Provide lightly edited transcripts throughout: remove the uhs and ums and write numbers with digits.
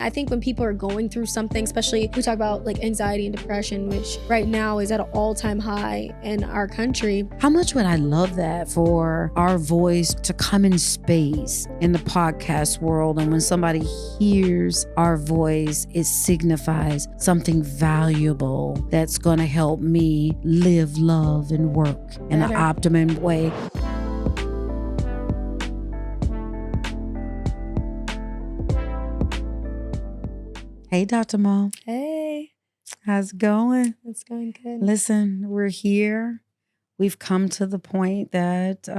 I think when people are going through something, especially we talk about like anxiety and depression, which right now is at an all-time high in our country. How much would I love that for our voice to come in space in the podcast world? And when somebody hears our voice, it signifies something valuable that's going to help me live, love, and work in an optimum way. Hey, Dr. Mo. Hey. How's it going? It's going good. Listen, we're here. We've come to the point that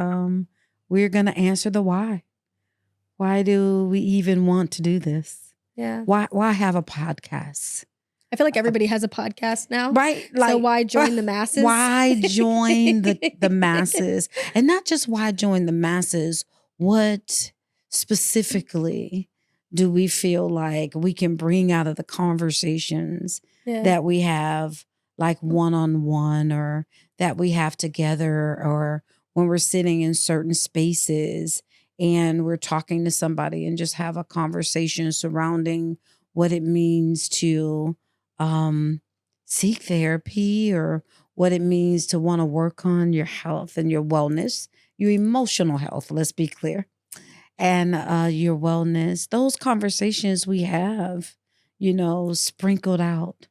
we're going to answer the why. Why do we even want to do this? Yeah. Why have a podcast? I feel like everybody has a podcast now. Right. So why join the masses? Why join the masses? And not just why join the masses, what specifically do we feel like we can bring out of the conversations that we have, like one-on-one, or that we have together, or when we're sitting in certain spaces and we're talking to somebody and just have a conversation surrounding what it means to seek therapy, or what it means to want to work on your health and your wellness, your emotional health, let's be clear, and your wellness. Those conversations we have, sprinkled out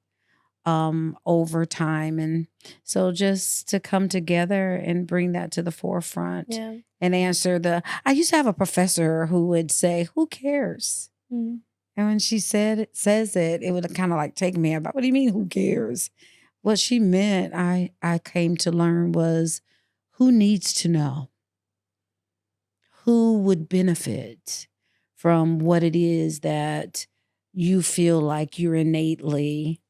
over time. And so just to come together and bring that to the forefront and answer I used to have a professor who would say, who cares? Mm-hmm. And when she says it, it would kind of like take me about, what do you mean, who cares? What she meant, I came to learn, was who needs to know? Who would benefit from what it is that you feel like you're innately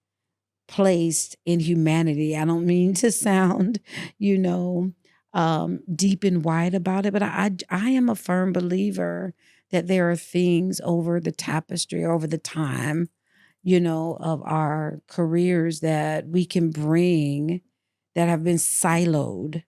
placed in humanity? I don't mean to sound, deep and wide about it, but I am a firm believer that there are things over the tapestry, over the time, of our careers that we can bring that have been siloed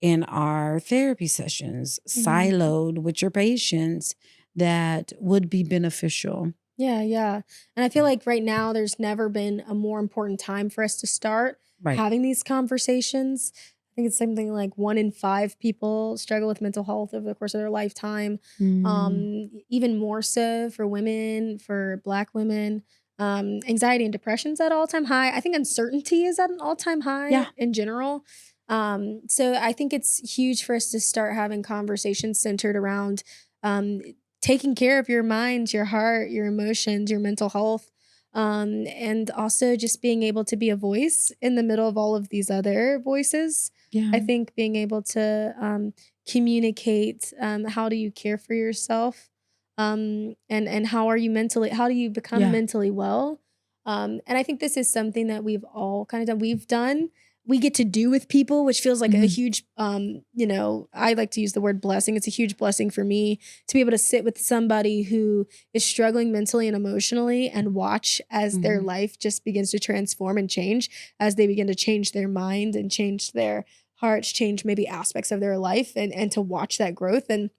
in our therapy sessions, siloed with your patients, that would be beneficial. Yeah. And I feel like right now there's never been a more important time for us to start having these conversations. I think it's something like 1 in 5 people struggle with mental health over the course of their lifetime. Even more so for women, for Black women. Anxiety and depression's at an all-time high. I think uncertainty is at an all-time high in general. So I think it's huge for us to start having conversations centered around taking care of your mind, your heart, your emotions, your mental health, and also just being able to be a voice in the middle of all of these other voices. I think being able to communicate how do you care for yourself, and how do you become mentally well. And I think this is something that we've all kind of done. We get to do with people, which feels like a huge, I like to use the word blessing. It's a huge blessing for me to be able to sit with somebody who is struggling mentally and emotionally and watch as their life just begins to transform and change, as they begin to change their mind and change their hearts, change maybe aspects of their life, and to watch that growth. And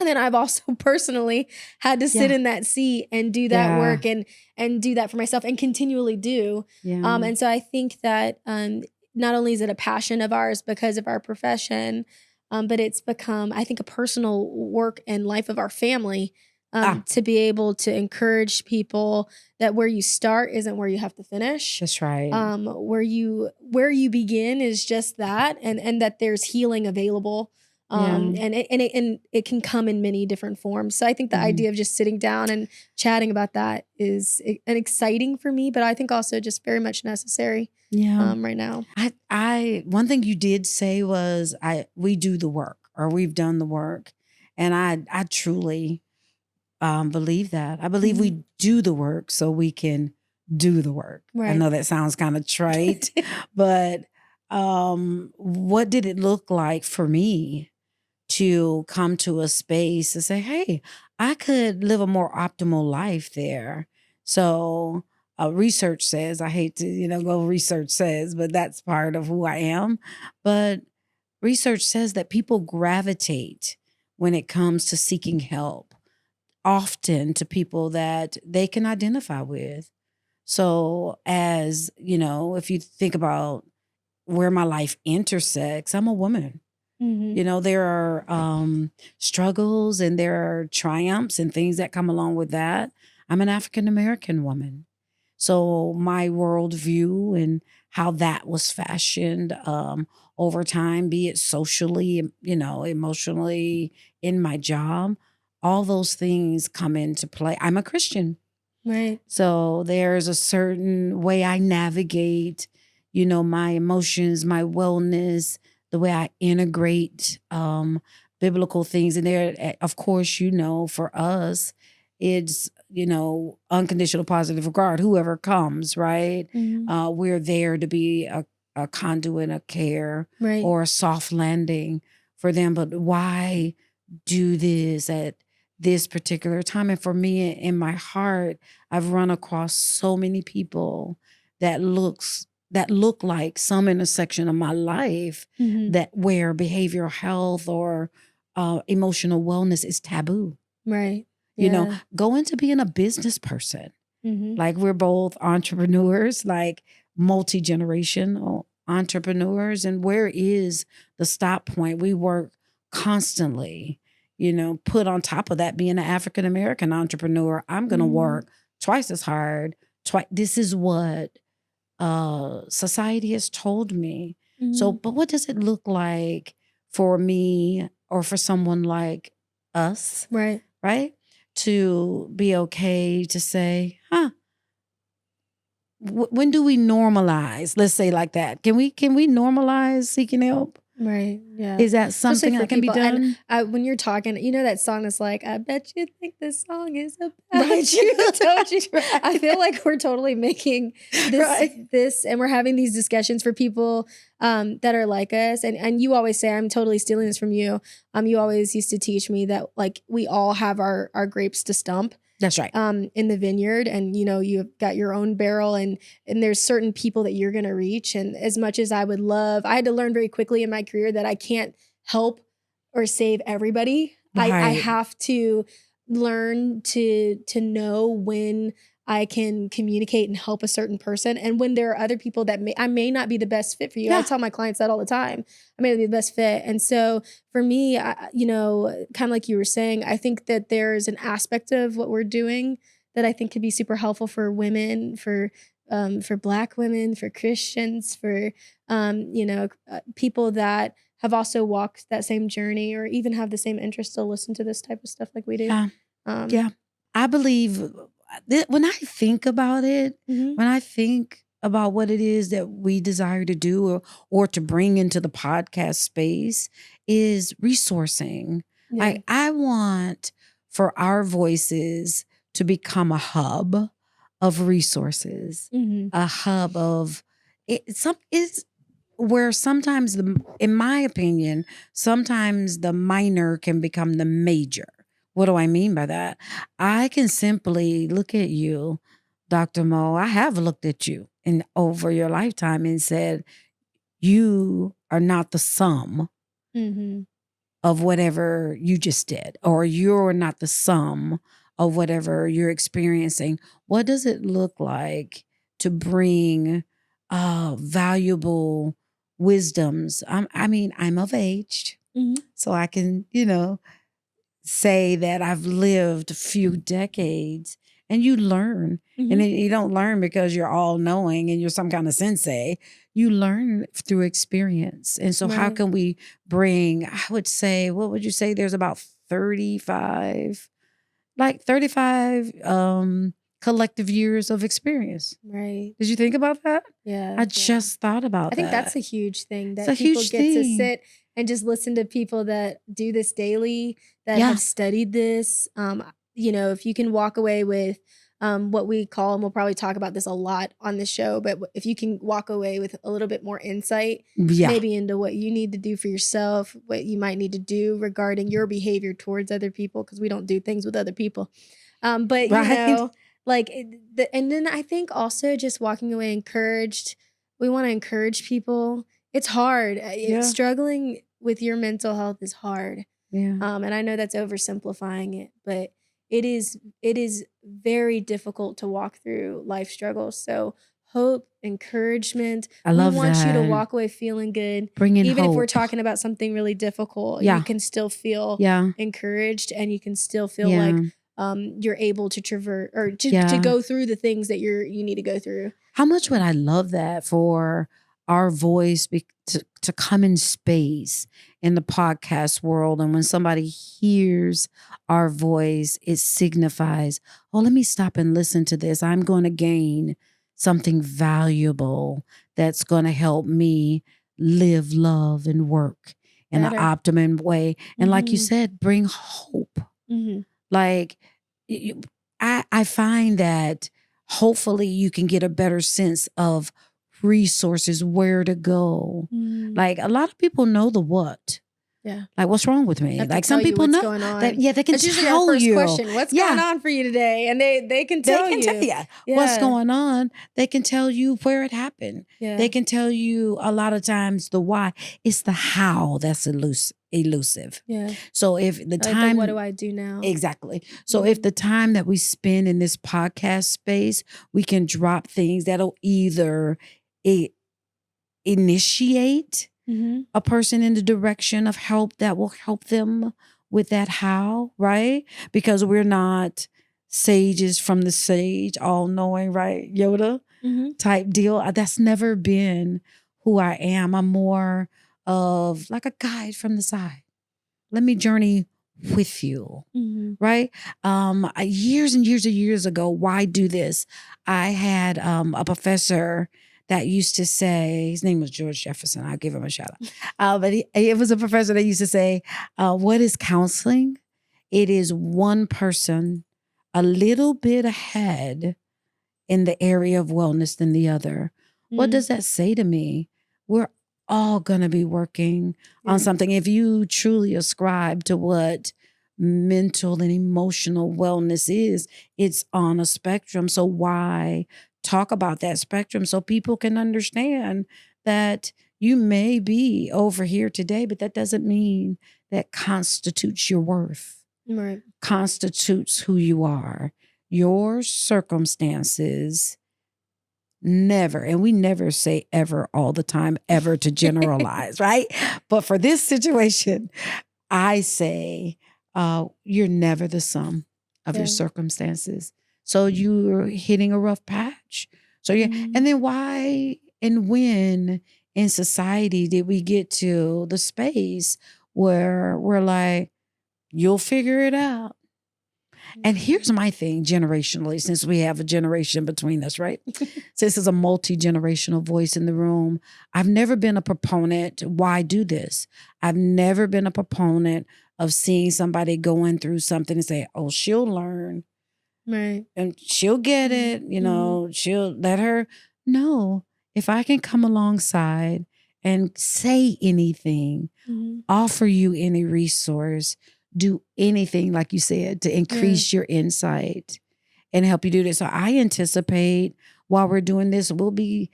then I've also personally had to sit in that seat and do that work and do that for myself and continually do. And so I think that not only is it a passion of ours because of our profession, but it's become, I think, a personal work and life of our family, to be able to encourage people that where you start isn't where you have to finish. That's right. Where you begin is just that, and that there's healing available. And it can come in many different forms. So I think the idea of just sitting down and chatting about that is an exciting for me, but I think also just very much necessary right now. I one thing you did say was we do the work, or we've done the work. And I truly believe that. I believe we do the work so we can do the work. Right. I know that sounds kind of trite, but what did it look like for me to come to a space to say, hey, I could live a more optimal life there? So research says, I hate to, go research says, but that's part of who I am. But research says that people gravitate when it comes to seeking help often to people that they can identify with. So, as you know, if you think about where my life intersects, I'm a woman. Mhm. There are struggles and there are triumphs and things that come along with that. I'm an African American woman. So my worldview and how that was fashioned over time, be it socially, emotionally, in my job, all those things come into play. I'm a Christian. Right. So there's a certain way I navigate, my emotions, my wellness, the way I integrate biblical things in there. Of course, for us, it's, unconditional positive regard, whoever comes, right? Mhm. We're there to be a conduit of care Right. or a soft landing for them. But why do this at this particular time? And for me, in my heart, I've run across so many people that look like some intersection of my life Mhm. that where behavioral health or emotional wellness is taboo. Right. Yeah. Go into being a business person. Mhm. Like we're both entrepreneurs, like multi-generational entrepreneurs. And where is the stop point? We work constantly, put on top of that, being an African American entrepreneur, I'm going to Mhm. work twice as hard. This is what society has told me. So, Mhm. but what does it look like for me or for someone like us, Right. right? To be okay to say, when do we normalize? Let's say like that. Can we normalize seeking help? Right. Yeah. Is that Especially something for that can be people. And done? when you're talking, that song is like, I bet you think this song is Right. about you, don't you? I Right. feel like we're totally making this, Right. this, and we're having these discussions for people that are like us. And you always say, I'm totally stealing this from you. You always used to teach me that like we all have our grapes to stump That's right. in the vineyard, and you've got your own barrel, and there's certain people that you're going to reach. And as much as I would love, I had to learn very quickly in my career that I can't help or save everybody. I Right. have to learn to know when I can communicate and help a certain person, and when there are other people that I may not be the best fit for you. I Yeah. tell my clients that all the time. I may not be the best fit, and so for me, kind of like you were saying, I think that there's an aspect of what we're doing that I think could be super helpful for women, for Black women, for Christians, for people that have also walked that same journey or even have the same interest to listen to this type of stuff like we do. Yeah. Um, Yeah. I believe when I think about it, mhm. when I think about what it is that we desire to do or to bring into the podcast space is resourcing. Yeah. Like I want for our voices to become a hub of resources, Mhm. a hub of some is where sometimes in my opinion, sometimes the minor can become the major. What do I mean by that? I can simply look at you, Dr. Mo. I have looked at you in over your lifetime and said, you are not the sum Mhm. of whatever you just did, or you're not the sum of whatever you're experiencing. What does it look like to bring valuable wisdoms? I'm of age, Mhm. so I can, say that I've lived a few decades, and you learn. And Mhm. you don't learn because you're all knowing and you're some kind of sensei. You learn through experience. And so how Right. can we bring, I would say, what would you say? There's about 35, like 35 collective years of experience. Right. Did you think about that? Yeah. I Yeah. just thought I about think that's that. a huge thing It's a that people huge get to thing. sit and just listen to people that do this daily, that Yeah. have studied this. If you can walk away with what we call, and we'll probably talk about this a lot on the show, but if you can walk away with a little bit more insight, Yeah. maybe into what you need to do for yourself, what you might need to do regarding your behavior towards other people, because we don't do things with other people. But Right. like, and then I think also just walking away encouraged. We want to encourage people. It's hard. Yeah. Struggling with your mental health is hard. Yeah. And I know that's oversimplifying it, but it is very difficult to walk through life struggles. So hope, encouragement. I We love want you to that. walk away feeling good. Bringing Even if we're hope. talking about something really difficult, you Yeah. can still feel Yeah. encouraged, and you can still feel Yeah. like you're able to traverse or to Yeah. go through the things that you need to go through. How much would I love that for our voice to come in space in the podcast world? And when somebody hears our voice, it signifies, oh, let me stop and listen to this. I'm going to gain something valuable that's going to help me live, love, and work in an Better. optimum way. And like you Mhm. said, bring hope. Mhm. Like, I find that hopefully you can get a better sense of resources, where to go. Mm. Like, a lot of people know the what. Yeah. Like, what's wrong with I me? have to Like, tell some you people what's know going on. that. Yeah, they can That's usually our tell first you. question. What's Yeah. going on for you today? And they can They tell can you. tell you what's going on. They can tell you where it happened. Yeah. They can tell you a lot of times the why. It's the how that's elusive. Yeah. So if the Like time, what do I do now? exactly. So if the time that we spend in this podcast space, we can drop things that'll either initiate Mhm. a person in the direction of help that will help them with that how, right? Because we're not sages from the sage, all knowing, right? Yoda Mhm. type deal. That's never been who I am. I'm more of like a guide from the side. Let me journey with you. Mhm. Right? Years and years and years ago, why do this? I had a professor that used to say, his name was George Jefferson. I'll give him a shout out. But it was a professor that used to say, what is counseling? It is one person a little bit ahead in the area of wellness than the other. What does that say to me? We're all going to be working on something. If you truly ascribe to what mental and emotional wellness is, it's on a spectrum. So why talk about that spectrum so people can understand that you may be over here today, but that doesn't mean that constitutes your worth, Right. constitutes who you are. Your circumstances never, and we never say ever all the time, ever to generalize, right? But for this situation, I say you're never the sum of your circumstances. So you're hitting a rough patch. So and then why and when in society did we get to the space where we're like, you'll figure it out? And here's my thing generationally, since we have a generation between us, right? Since there's a multi-generational voice in the room, I've never been a proponent. Why do this? I've never been a proponent of seeing somebody going through something and say, oh, she'll learn. Right. And she'll get it, she'll let her. No, if I can come alongside and say anything, offer you any resource, do anything, like you said, to increase your insight and help you do this. So I anticipate while we're doing this, we'll be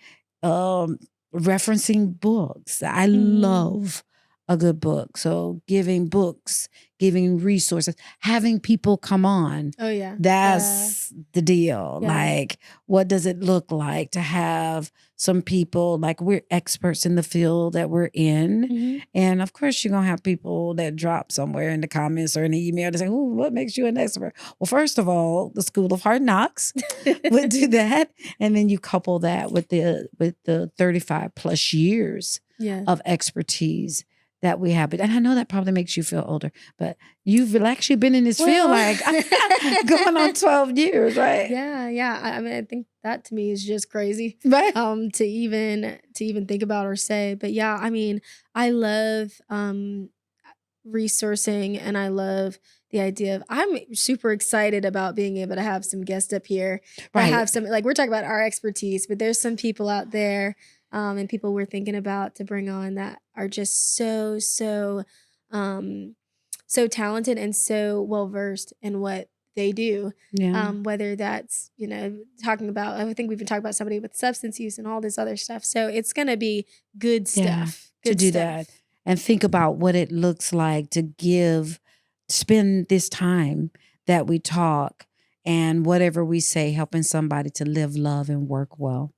referencing books. I love a good book. So giving books, giving resources, having people come on. Oh yeah. That's the deal. Yeah. Like, what does it look like to have some people, like we're experts in the field that we're in. And of course, you're going to have people that drop somewhere in the comments or in the email to say, ooh, what makes you an expert? Well, first of all, the School of Hard Knocks would do that. And then you couple that with the 35 plus years of expertise that we have. And I know that probably makes you feel older, but you've actually been in this field like going on 12 years, right? Yeah, yeah. I mean, I think that to me is just crazy. Right. To even think about or say. But yeah, I mean, I love resourcing, and I love the idea of, I'm super excited about being able to have some guests up here. I have some, like, we're talking about our expertise, but there's some people out there and people we're thinking about to bring on that are just so talented and so well versed in what they do. Whether that's, talking about, I think we've been talking about somebody with substance use and all this other stuff. So it's going to be good stuff. To do that and think about what it looks like to spend this time, that we talk, and whatever we say, helping somebody to live, love, and work well.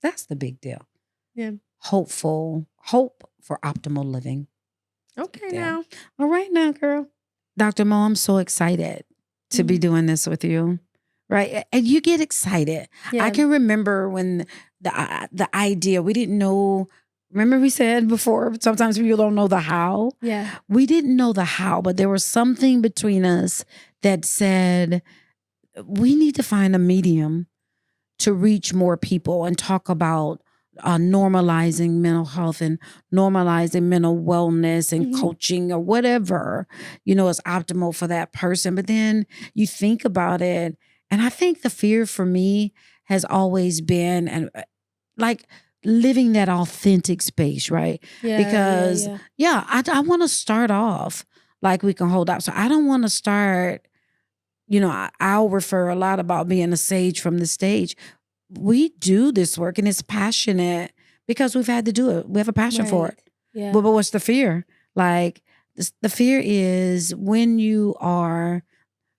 That's the big deal. Yeah. Hope for optimal living. Okay, now. All right now, girl. Dr. Mo, I'm so excited to be doing this with you. Right. And you get excited. Yeah. I can remember when the idea, we didn't know. Remember we said before, sometimes people don't know the how. Yeah. We didn't know the how, but there was something between us that said, we need to find a medium to reach more people and talk about normalizing mental health and normalizing mental wellness and coaching or whatever, is optimal for that person. But then you think about it, and I think the fear for me has always been and like living that authentic space, right? Yeah. Because I want to start off like we can hold up. So I don't want to start, I'll refer a lot about being a sage from the stage. We do this work and it's passionate because we've had to do it. We have a passion for it. Yeah. But what's the fear? Like the fear is when you are,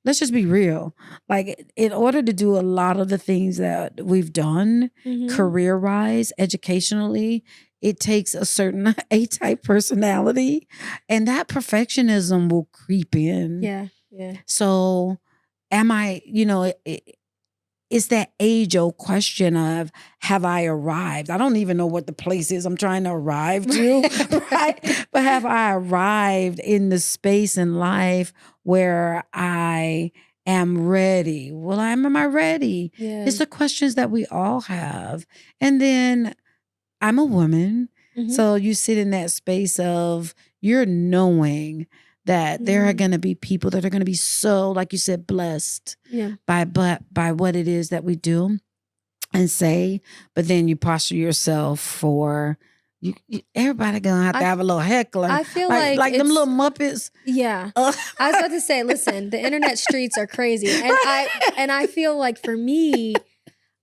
let's just be real. Like in order to do a lot of the things that we've done career-wise, educationally, it takes a certain A-type personality, and that perfectionism will creep in. Yeah. Yeah. So am I, it's that age-old question of, have I arrived? I don't even know what the place is I'm trying to arrive to, right? But have I arrived in the space in life where I am ready? Well, am I ready? Yeah. It's the questions that we all have. And then I'm a woman, so you sit in that space of you're knowing that there are going to be people that are going to be so, like you said, blessed by what it is that we do and say. But then you posture yourself for everybody gonna have to have a little heckler. I feel like them little Muppets. Yeah, I was about to say, listen, the internet streets are crazy, and I feel like for me,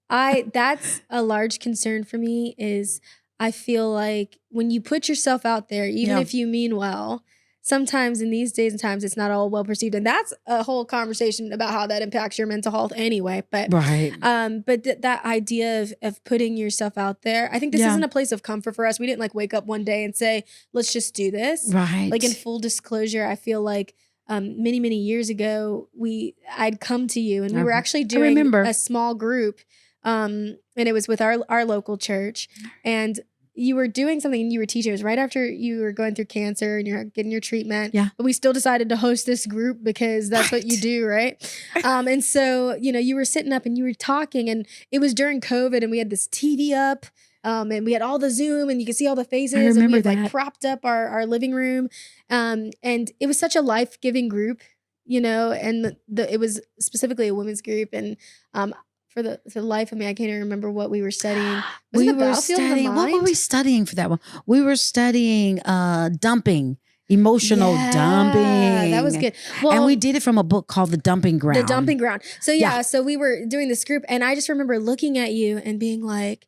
that's a large concern for me. Is I feel like when you put yourself out there, even if you mean well, sometimes in these days and times, it's not all well perceived. And that's a whole conversation about how that impacts your mental health anyway. But that idea of putting yourself out there, I think this isn't a place of comfort for us. We didn't like wake up one day and say, let's just do this. Right. Like in full disclosure, I feel like many, many years ago, I'd come to you and we were actually doing a small group. And it was with our local church. And you were doing something and you were teaching. It was right after you were going through cancer and you're getting your treatment. Yeah. But we still decided to host this group because that's what you do, right? And so, you were sitting up and you were talking, and it was during COVID and we had this TV up. And we had all the Zoom and you could see all the faces, and we had like propped up our living room. And it was such a life-giving group, and it was specifically a women's group. And for the life of me, I can't even remember what we were studying. What were we studying for that one? We were studying dumping. Emotional dumping. That was good. Well, and we did it from a book called The Dumping Ground. The Dumping Ground. So so we were doing this group, and I just remember looking at you and being like,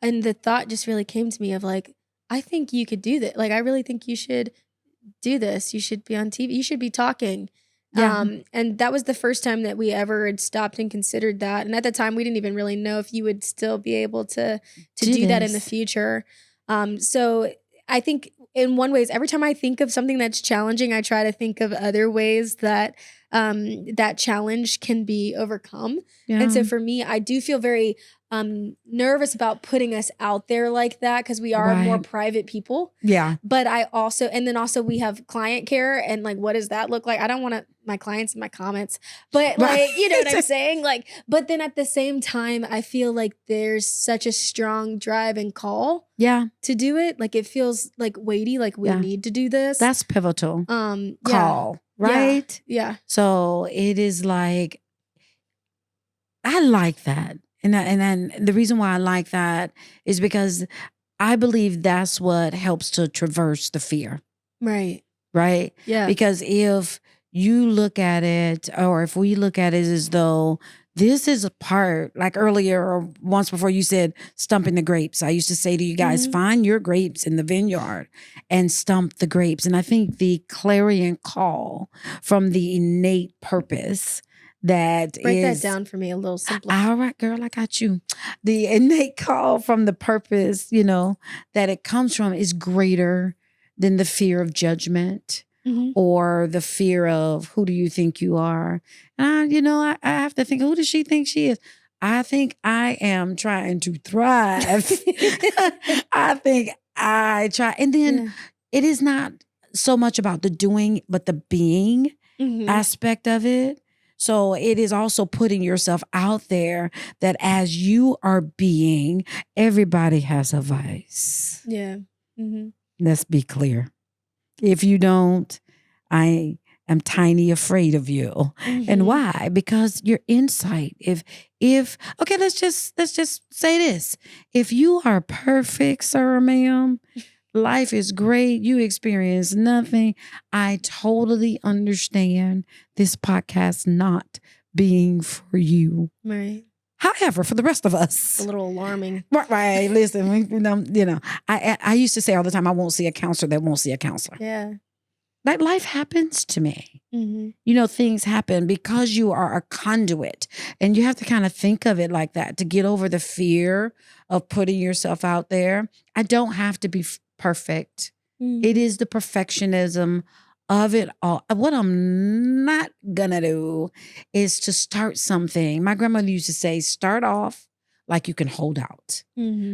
and the thought just really came to me of like, I think you could do that. Like, I really think you should do this. You should be on TV. You should be talking. Yeah. And that was the first time that we ever had stopped and considered that. And at the time, we didn't even really know if you would still be able to do that in the future. So I think in one ways, every time I think of something that's challenging, I try to think of other ways that that challenge can be overcome. Yeah. And so for me, I do feel very nervous about putting us out there like that because we are more private people. Yeah. But I also, and then also we have client care, and like, what does that look like? I don't want my clients in my comments, but like, you know what I'm saying? Like, but then at the same time, I feel like there's such a strong drive and call to do it. Like, it feels like weighty, like we need to do this. That's pivotal. Call, right? Yeah. So it is like, I like that. And then the reason why I like that is because I believe that's what helps to traverse the fear. Right. Right? Yeah. Because if you look at it, or if we look at it as though this is a part, like earlier or once before you said stumping the grapes. I used to say to you guys, find your grapes in the vineyard and stump the grapes. And I think the clarion call from the innate purpose break that down for me a little simpler. All right, girl, I got you. The innate call from the purpose, you know, that it comes from is greater than the fear of judgment. Or the fear of who do you think you are? You know, I have to think, who does she think she is? I think I am trying to thrive. I think I try. And then it is not so much about the doing, but the being aspect of it. So it is also putting yourself out there that as you are being, everybody has a vice. Yeah. Let's be clear. If you don't, I am tiny afraid of you. And why? Because your insight. If okay, let's just say this. If you are perfect, sir or ma'am, life is great, you experience nothing, I totally understand this podcast not being for you. Right. However, for the rest of us, a little alarming. Right. Listen, I used to say all the time, I won't see a counselor that won't see a counselor. Yeah. Like life happens to me. You know, things happen because you are a conduit. And you have to kind of think of it like that to get over the fear of putting yourself out there. I don't have to be perfect. It is the perfectionism of it all. What I'm not gonna do is to start something. My grandmother used to say, start off like you can hold out.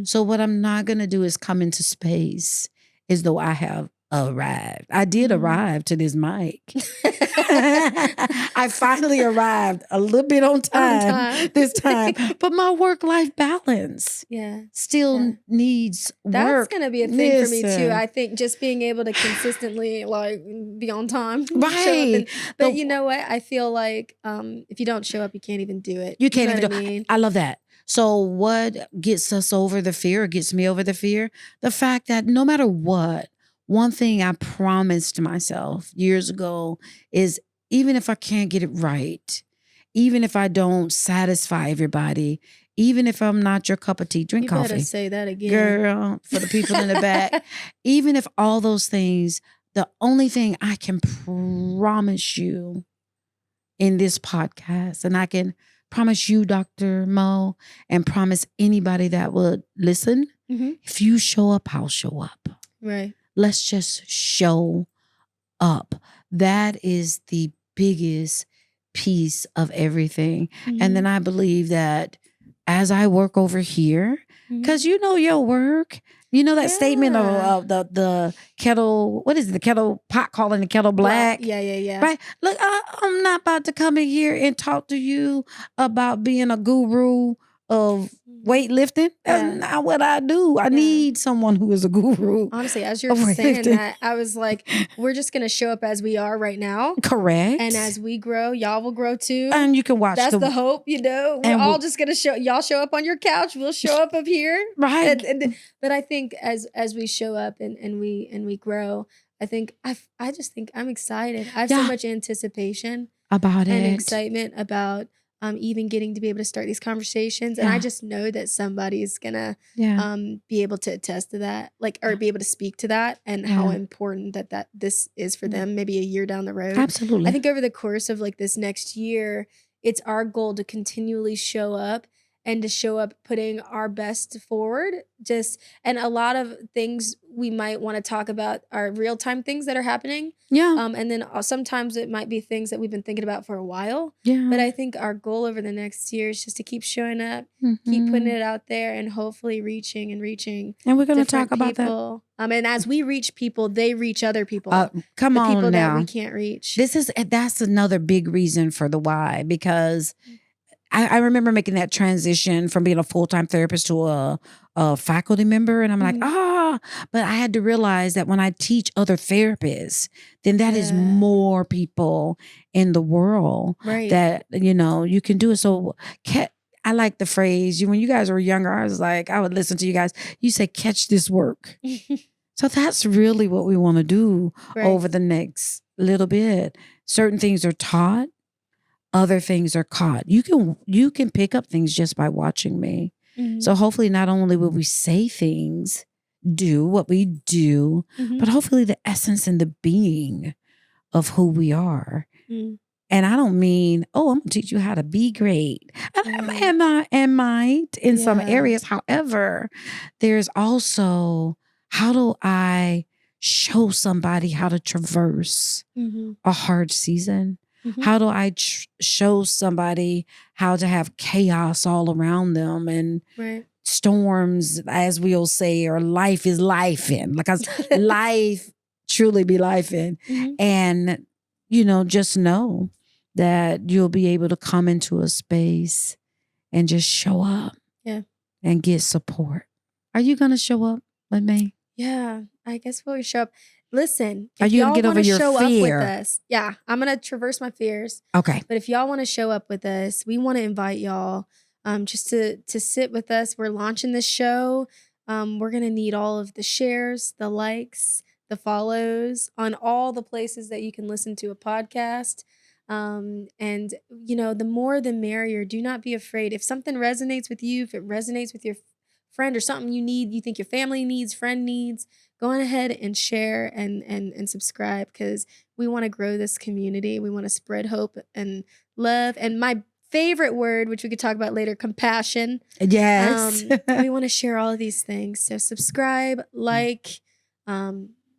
So what I'm not gonna do is come into space as though I have arrived. I did arrive to this mic. I finally arrived a little bit on time this time. But my work-life balance still needs work. That's going to be a thing for me too. I think just being able to consistently like be on time. Right. But you know what? I feel like if you don't show up, you can't even do it. You can't even do it. I love that. So what gets us over the fear, or gets me over the fear? The fact that no matter what, one thing I promised myself years ago is even if I can't get it right, even if I don't satisfy everybody, even if I'm not your cup of tea, drink coffee. You better say that again. Girl, for the people in the back. Even if all those things, the only thing I can promise you in this podcast, and I can promise you, Dr. Mo, and promise anybody that would listen, if you show up, I'll show up. Right. Let's just show up. That is the biggest piece of everything. And then I believe that as I work over here, because you know your work, you know that statement of the kettle, what is it? The kettle pot calling the kettle black. Yeah. Right? Look, I'm not about to come in here and talk to you about being a guru of weightlifting. That's not what I do. I need someone who is a guru. Honestly, as you're saying that, I was like, we're just going to show up as we are right now. Correct. And as we grow, y'all will grow too. And you can watch. That's the hope, you know. We're all just going to show. Y'all show up on your couch. We'll show up here. Right. But I think as we show up and we grow, I think I just think I'm excited. I have so much anticipation about it and excitement about even getting to be able to start these conversations. And I just know that somebody's gonna be able to attest to that, like, or be able to speak to that and how important that this is for them maybe a year down the road. Absolutely. I think over the course of like this next year, it's our goal to continually show up and to show up putting our best forward. And a lot of things we might want to talk about are real-time things that are happening. Yeah. And then sometimes it might be things that we've been thinking about for a while. Yeah. But I think our goal over the next year is just to keep showing up, keep putting it out there, and hopefully reaching. And we're going to talk about that. And as we reach people, they reach other people. Come on people now. that we can't reach. That's another big reason for the why, because I remember making that transition from being a full-time therapist to a faculty member. And I'm like, but I had to realize that when I teach other therapists, then that is more people in the world that, you know, you can do it. So I like the phrase, when you guys were younger, I was like, I would listen to you guys. You say, catch this work. So that's really what we want to do over the next little bit. Certain things are taught. other things are caught. You can pick up things just by watching me. So hopefully not only will we say things, do what we do, but hopefully the essence and the being of who we are. And I don't mean, oh, I'm going to teach you how to be great. And might in some areas. However, there's also, how do I show somebody how to traverse a hard season? How do I show somebody how to have chaos all around them and storms, as we'll say, or life is life in, because life truly be life in. And, just know that you'll be able to come into a space and just show up and get support. Are you going to show up with me? Yeah, I guess we'll show up. Listen, are you going to get over your show fear? Up with us, yeah, I'm going to traverse my fears. Okay. But if y'all want to show up with us, we want to invite y'all just to sit with us. We're launching this show. We're going to need all of the shares, the likes, the follows on all the places that you can listen to a podcast. And the more the merrier. Do not be afraid. If something resonates with you, if it resonates with your friend or something you think your family needs, friend needs, go on ahead and share and subscribe, because we want to grow this community. We want to spread hope and love. And my favorite word, which we could talk about later, compassion. Yes. We want to share all of these things. So subscribe, like, call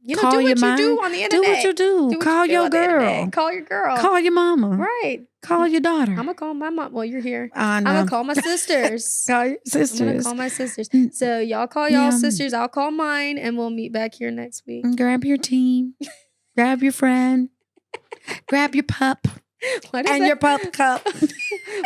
do what your you do on the internet. Do what you do. Call your girl. Call your girl. Call your mama. Right. Call your daughter. I'm going to call my mom. Well, you're here. I know. I'm going to call my sisters. Call your sisters. I'm going to call my sisters. So y'all call y'all sisters. I'll call mine, and we'll meet back here next week. Grab your team. Grab your friend. Grab your pup. Your pup cup.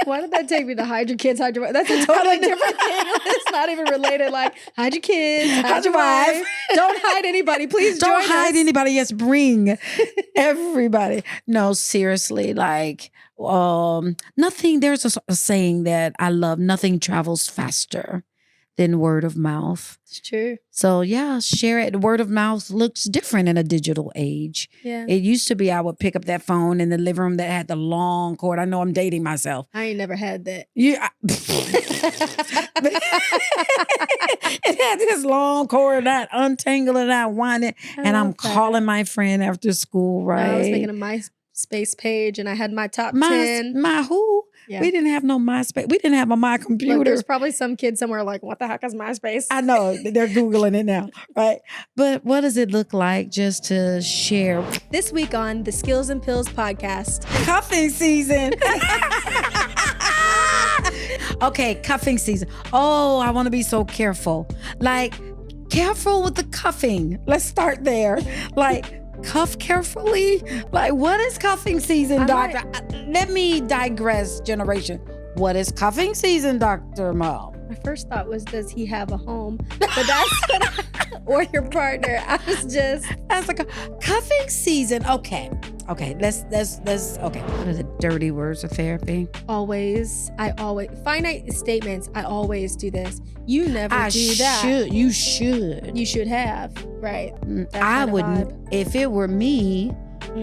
Why did that take me to hide your kids, hide your wife? That's a totally different thing. It's not even related. Like, hide your kids, hide your wife. Don't hide anybody. Please don't join hide us. Anybody. Yes, bring everybody. No, seriously. Like, nothing. There's a saying that I love. Nothing travels faster than word of mouth. It's true. So yeah, share it. Word of mouth looks different in a digital age. Yeah. It used to be I would pick up that phone in the living room that had the long cord. I know I'm dating myself. I ain't never had that. Yeah. It had this long cord, that untangle it, I wind it, and I'm calling my friend after school, right? I was making a MySpace page, and I had my top 10. My who? Yeah. We didn't have no MySpace. We didn't have a My Computer. Look, there's probably some kid somewhere like, what the heck is MySpace? I know. They're Googling it now, right? But what does it look like just to share? This week on the Skills and Pills podcast. Cuffing season. Okay, cuffing season. Oh, I want to be so careful. Like, careful with the cuffing. Let's start there. Like, cuff carefully? Like, what is cuffing season, doctor? Let me digress, generation. What is cuffing season, Dr. Mo? My first thought was, does he have a home? But that's or your partner. I was like, cuffing season. Okay. Let's okay. What are the dirty words of therapy? Always. Finite statements. I always do this. You never do that. You should. You should have. Right. I wouldn't. If it were me,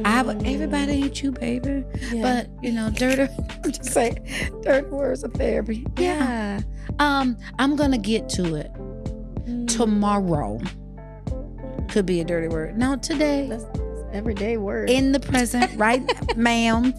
I would. Everybody ain't you, baby. Yeah. But dirty. Just say dirty words of therapy. Yeah. I'm gonna get to it tomorrow. Could be a dirty word. No, today. That's everyday word. In the present, right, ma'am?